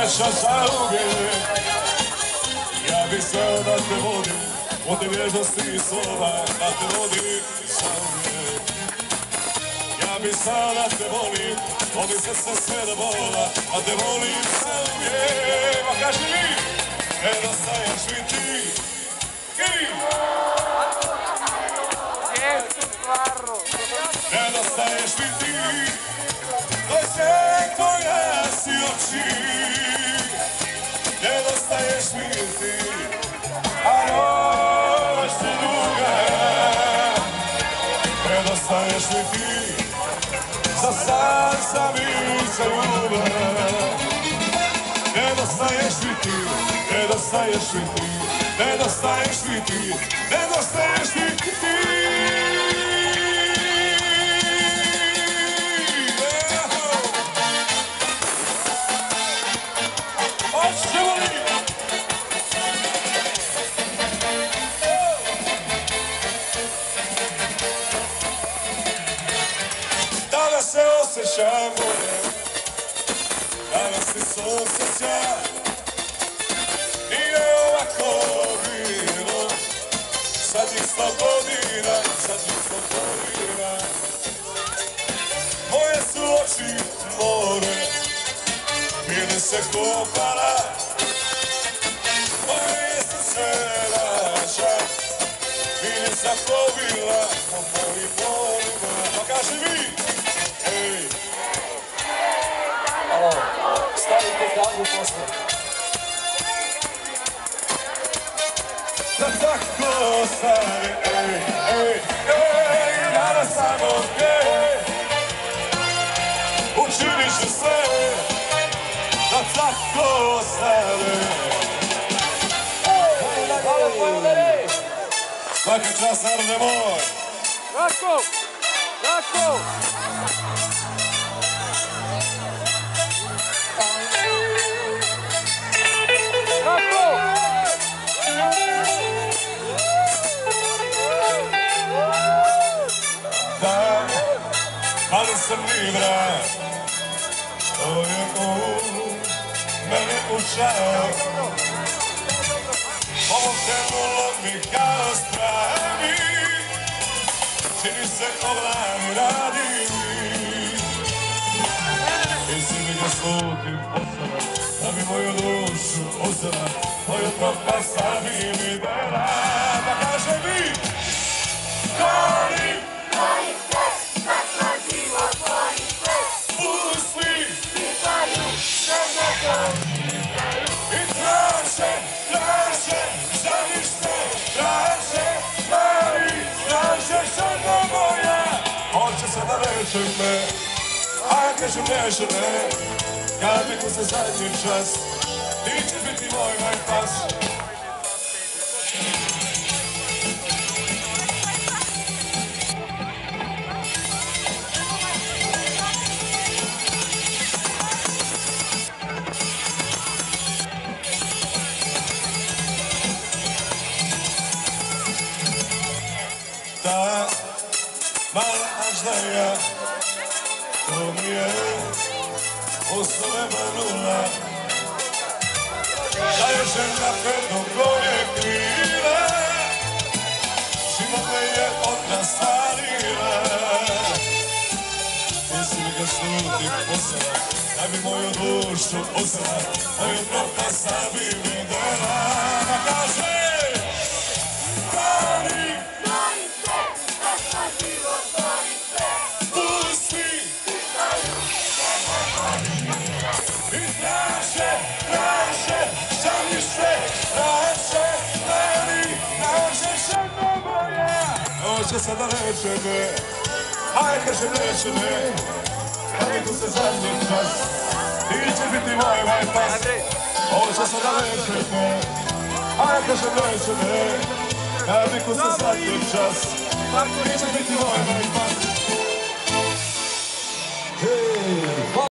naša zauvijek. Ja bih sve da te vodim, od te vježnosti i slova, da te vodim zauvijek. Ja bih sad da te volim, voli se sve do bola, da te volim zauvijek. Pa kaži mi, nedostaješ mi ti, nedostaješ mi ti, toj se koja si oči. Nedostaješ mi ti, a noć je duga. Nedostaješ mi ti, za san sam i za ljubav. Nedostaješ mi ti, nedostaješ mi ti, nedostaješ mi ti, nedostaješ mi ti. Danas se osjećam bolje, danas ti sunce sja. Nije ovako bilo, zadnjih 100 godina, zadnjih 100 godina. Moje su oči more, bile se kopala. Moje su se rača, bile zaplovila po mojim morima. Pa kaži mi! Alo, stavite kavu posle. Da tako stane, danas sam okej. Učinit ću sve, da tako stane. Hvala pojudari! Svaka čast, narode moj! Ratko! Ratko! Da, ali sam ni vrat, što je mene učao. Ovom krenulo mi kao strani, čini se ovlani radi. Jesi mi ga slutim posala, da bi moju dušu uzela, moju propast sami mi dela. Pa kaže mi, volim Tvoj svet, takva život, tvoj svet. pusti Pitaju, sve na to pitaju. i traže, za nište, traže, stvari, traže žena moja. Hoće se da neće me, a ja kažem neće me, kad neku se zadnji čas, ti ćeš biti moj najpas. Ta mala Aždaja, to mi je osnove manula. Da je žena predno koje krive, život me je od nas starila. Jesi mi ga slutim posela, da bi moju dušu uzela, moju propast sami mi dela. Pa kaže, volim Tvoj svet, takva život, tvoj svet. pusti Pitaju, sve na to pitaju. i traže, šta mi sve, traže, traže žena moja. Hoće sada neće me, a ja kažem neće me, kad mi tu se zadnji čas, ti će biti moj najpas. Hoće sada neće me, a ja kažem neće me, kad mi tu se zadnji čas, ti će biti moj najpas. Hej!